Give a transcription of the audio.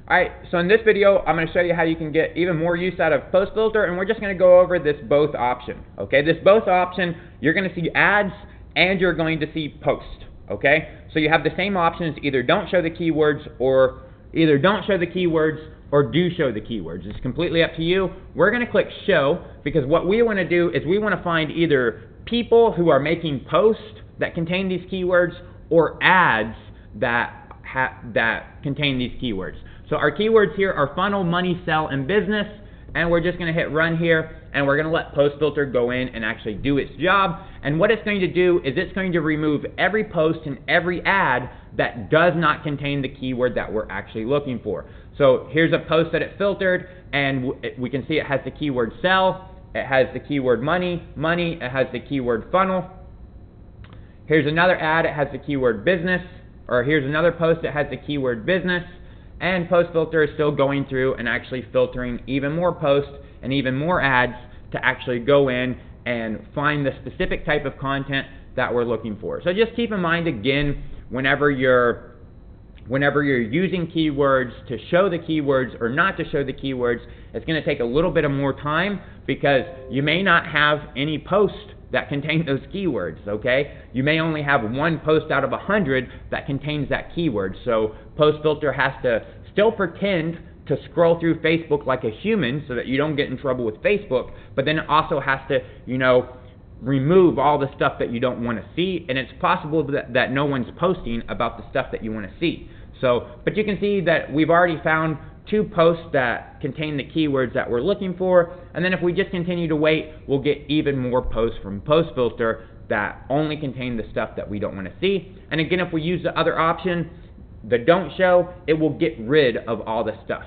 Alright, so in this video, I'm going to show you how you can get even more use out of Post Filter, and we're just going to go over this both option. Okay, this both option, you're going to see ads and you're going to see post. Okay, so you have the same options, either don't show the keywords or do show the keywords. It's completely up to you. We're going to click show because what we want to do is we want to find either people who are making posts that contain these keywords or ads that contain these keywords. So our keywords here are funnel, money, sell, and business, and we're just going to hit run here, and we're going to let Post Filter go in and actually do its job. And what it's going to do is it's going to remove every post and every ad that does not contain the keyword that we're actually looking for. So here's a post that it filtered, and we can see it has the keyword sell, it has the keyword money, it has the keyword funnel. Here's another ad, it has the keyword business, or here's another post that has the keyword business, and Post Filter is still going through and actually filtering even more posts and even more ads to actually go in and find the specific type of content that we're looking for. So just keep in mind, again, whenever you're using keywords, to show the keywords or not to show the keywords, it's going to take a little bit of more time because you may not have any posts that contain those keywords, okay? You may only have one post out of 100 that contains that keyword. So Post Filter has to still pretend to scroll through Facebook like a human so that you don't get in trouble with Facebook, but then it also has to, remove all the stuff that you don't want to see, and it's possible that no one's posting about the stuff that you want to see. So, but you can see that we've already found 2 posts that contain the keywords that we're looking for, and then if we just continue to wait, we'll get even more posts from Post Filter that only contain the stuff that we don't want to see. And again, if we use the other option, the don't show, it will get rid of all the stuff.